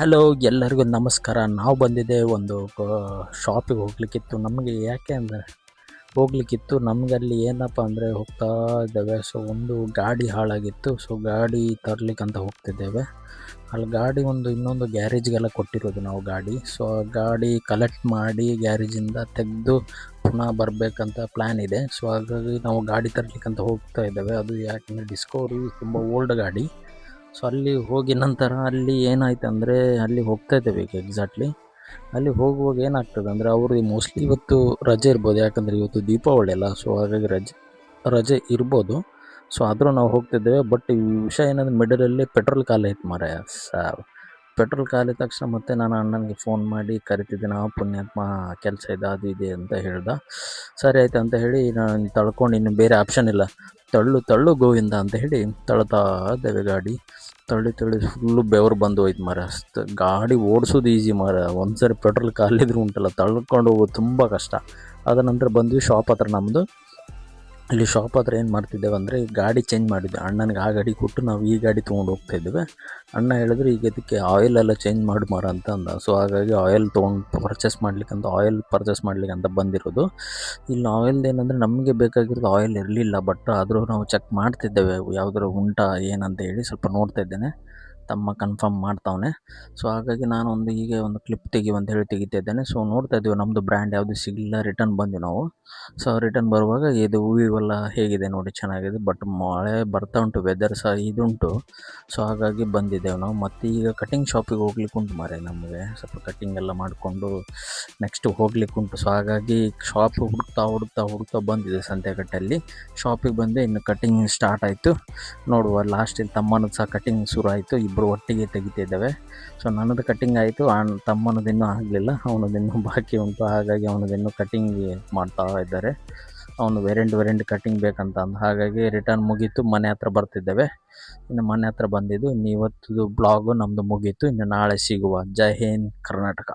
Hello, ಎಲ್ಲರಿಗೂ ನಮಸ್ಕಾರ. ನಾವು ಬಂದಿದ್ದೆ ಒಂದು ಶಾಪಿಗೆ ಹೋಗ್ಲಿಕ್ಕಿತ್ತು. ನಮಗೆ ಯಾಕೆ ಅಂದರೆ ಹೋಗ್ಲಿಕ್ಕಿತ್ತು. ನಮಗಲ್ಲಿ ಏನಪ್ಪ ಅಂದರೆ ಹೋಗ್ತಾ ಇದ್ದೇವೆ. ಸೊ ಒಂದು ಗಾಡಿ ಹಾಳಾಗಿತ್ತು. ಸೊ ಗಾಡಿ ತರ್ಲಿಕ್ಕಂತ ಹೋಗ್ತಿದ್ದೇವೆ. ಅಲ್ಲಿ ಗಾಡಿ ಇನ್ನೊಂದು ಗ್ಯಾರೇಜ್ಗೆಲ್ಲ ಕೊಟ್ಟಿರೋದು ನಾವು ಗಾಡಿ. ಸೊ ಆ ಗಾಡಿ ಕಲೆಕ್ಟ್ ಮಾಡಿ ಗ್ಯಾರೇಜಿಂದ ತೆಗೆದು ಪುನಃ ಬರಬೇಕಂತ ಪ್ಲ್ಯಾನ್ ಇದೆ. ಸೊ ಹಾಗಾಗಿ ನಾವು ಗಾಡಿ ತರಲಿಕ್ಕಂತ ಹೋಗ್ತಾ ಇದ್ದೇವೆ. ಅದು ಯಾಕೆಂದರೆ ಡಿಸ್ಕವರಿ ತುಂಬ ಓಲ್ಡ್ ಗಾಡಿ. ಸೊ ಅಲ್ಲಿ ಹೋಗಿ ನಂತರ ಅಲ್ಲಿ ಏನಾಯ್ತು ಅಂದರೆ ಅಲ್ಲಿ ಹೋಗ್ತಾ ಇದ್ದೇವೆ ಈಗ ಎಕ್ಸಾಕ್ಟ್ಲಿ. ಅಲ್ಲಿ ಹೋಗುವಾಗ ಏನಾಗ್ತದೆ ಅಂದರೆ ಅವರು ಮೋಸ್ಟ್ಲಿ ಇವತ್ತು ರಜೆ ಇರ್ಬೋದು, ಯಾಕಂದರೆ ಇವತ್ತು ದೀಪಾವಳಿ ಅಲ್ಲ. ಸೊ ಹಾಗಾಗಿ ರಜೆ ಇರ್ಬೋದು. ಸೊ ಆದರೂ ನಾವು ಹೋಗ್ತಿದ್ದೇವೆ. ಬಟ್ ಈ ವಿಷಯ ಏನಂದರೆ ಮಿಡಲಲ್ಲಿ ಪೆಟ್ರೋಲ್ ಖಾಲಿ ಆಯ್ತು ಮಾರಾಯ. ಪೆಟ್ರೋಲ್ ಖಾಲಿ ತಕ್ಷಣ ಮತ್ತೆ ನಾನು ಅಣ್ಣನಿಗೆ ಫೋನ್ ಮಾಡಿ ಕರಿತಿದ್ದೆ. ನಾವು ಪುಣ್ಯಾತ್ಮ ಕೆಲಸ ಇದೆ ಅದು ಇದೆ ಅಂತ ಹೇಳ್ದ. ಸರಿ ಆಯ್ತು ಅಂತ ಹೇಳಿ ನಾನು ತಳ್ಕೊಂಡು ಇನ್ನು ಬೇರೆ ಆಪ್ಷನ್ ಇಲ್ಲ, ತಳ್ಳು ಗೋವಿಂದ ಅಂತ ಹೇಳಿ ತಳ್ತಾ ಇದ್ದೇವೆ ಗಾಡಿ. ತಳ್ಳಿ ಫುಲ್ಲು ಬೆವರು ಬಂದು ಹೋಯ್ತು ಮಾರ. ಗಾಡಿ ಓಡಿಸೋದು ಈಸಿ ಮಾರ. ಒಂದು ಸರಿ ಪೆಟ್ರೋಲ್ ಖಾಲಿದ್ರು ಉಂಟಲ್ಲ, ತಳ್ಕೊಂಡು ಹೋಗೋದು ತುಂಬ ಕಷ್ಟ. ಅದ ನಂತರ ಬಂದ್ವಿ ಶಾಪ್ ಹತ್ರ ನಮ್ಮದು. ಇಲ್ಲಿ ಶಾಪ್ ಹತ್ರ ಏನು ಮಾಡ್ತಿದ್ದೇವೆ ಅಂದರೆ ಗಾಡಿ ಚೇಂಜ್ ಮಾಡಿದ್ವಿ. ಅಣ್ಣನಿಗೆ ಆ ಗಾಡಿ ಕೊಟ್ಟು ನಾವು ಈ ಗಾಡಿ ತೊಗೊಂಡು ಹೋಗ್ತಾಯಿದ್ದೇವೆ. ಅಣ್ಣ ಹೇಳಿದ್ರು ಈಗ ಇದಕ್ಕೆ ಆಯಿಲೆಲ್ಲ ಚೇಂಜ್ ಮಾಡಿ ಮಾರ ಅಂತ ಅಂದ. ಸೊ ಹಾಗಾಗಿ ಆಯಿಲ್ ಪರ್ಚೇಸ್ ಮಾಡ್ಲಿಕ್ಕೆ ಅಂತ ಬಂದಿರೋದು. ಇಲ್ಲಿ ಆಯಿಲ್ದು ಏನಂದರೆ ನಮಗೆ ಬೇಕಾಗಿರೋದು ಆಯಿಲ್ ಇರಲಿಲ್ಲ. ಬಟ್ ಆದರೂ ನಾವು ಚೆಕ್ ಮಾಡ್ತಿದ್ದೇವೆ ಯಾವುದಾದ್ರು ಉಂಟಾ ಏನಂತ ಹೇಳಿ ಸ್ವಲ್ಪ ನೋಡ್ತಾ ಇದ್ದೇನೆ. ತಮ್ಮ ಕನ್ಫರ್ಮ್ ಮಾಡ್ತಾವನೆ. ಸೊ ಹಾಗಾಗಿ ನಾನು ಹೀಗೆ ಒಂದು ಕ್ಲಿಪ್ ಅಂತ ಹೇಳಿ ತೆಗಿತಾ ಇದ್ದೇನೆ. ಸೊ ನೋಡ್ತಾ ಇದ್ದೀವಿ ನಮ್ಮದು ಬ್ರ್ಯಾಂಡ್ ಯಾವುದು ಸಿಗಲಿಲ್ಲ. ರಿಟರ್ನ್ ಬಂದ್ವಿ ನಾವು. ಸೊ ರಿಟರ್ನ್ ಬರುವಾಗ ಇದು ಹೂವೆಲ್ಲ ಹೇಗಿದೆ ನೋಡಿ, ಚೆನ್ನಾಗಿದೆ. ಬಟ್ ಮಳೆ ಬರ್ತಾ ಉಂಟು, ವೆದರ್ ಸಹ ಇದುಂಟು. ಸೊ ಹಾಗಾಗಿ ಬಂದಿದ್ದೇವೆ ನಾವು. ಮತ್ತು ಈಗ ಕಟಿಂಗ್ ಶಾಪಿಗೆ ಹೋಗ್ಲಿಕ್ಕೆ ಉಂಟು ಮಾರೆ. ನಮಗೆ ಸ್ವಲ್ಪ ಕಟಿಂಗ್ ಎಲ್ಲ ಮಾಡಿಕೊಂಡು ನೆಕ್ಸ್ಟ್ ಹೋಗ್ಲಿಕ್ಕೆ ಉಂಟು. ಸೊ ಹಾಗಾಗಿ ಶಾಪ್ ಹುಡುಕ್ತಾ ಬಂದಿದೆ ಸಂತೆಕಟ್ಟಲ್ಲಿ. ಶಾಪಿಗೆ ಬಂದೆ, ಇನ್ನು ಕಟಿಂಗ್ ಸ್ಟಾರ್ಟ್ ಆಯಿತು. ನೋಡುವ ಲಾಸ್ಟಿಗೆ ತಮ್ಮನದು ಸಹ ಕಟಿಂಗ್ ಶುರು ಆಯಿತು. ಇಬ್ಬರು ಒಟ್ಟಿಗೆ ತೆಗಿತಿದ್ದೇವೆ. ಸೊ ನನ್ನದು ಕಟಿಂಗ್ ಆಯಿತು, ತಮ್ಮನದಿನ್ನೂ ಆಗಲಿಲ್ಲ, ಅವನದಿನ್ನೂ ಬಾಕಿ ಉಂಟು. ಹಾಗಾಗಿ ಅವನದಿನ್ನೂ ಕಟಿಂಗ್ ಮಾಡ್ತಾ ಇದ್ದಾರೆ. ಅವನು ವೆರೆಂಟ್ ಕಟಿಂಗ್ ಬೇಕಂತ ಅಂದ. ಹಾಗಾಗಿ ರಿಟರ್ನ್ ಮುಗೀತು, ಮನೆ ಹತ್ರ ಬರ್ತಿದ್ದೇವೆ. ಇನ್ನು ಮನೆ ಹತ್ರ ಬಂದಿದ್ದು. ಇನ್ನು ಇವತ್ತು ಬ್ಲಾಗು ನಮ್ಮದು ಮುಗೀತು. ಇನ್ನು ನಾಳೆ ಸಿಗುವ. ಜೈ ಹಿಂದ್ ಕರ್ನಾಟಕ.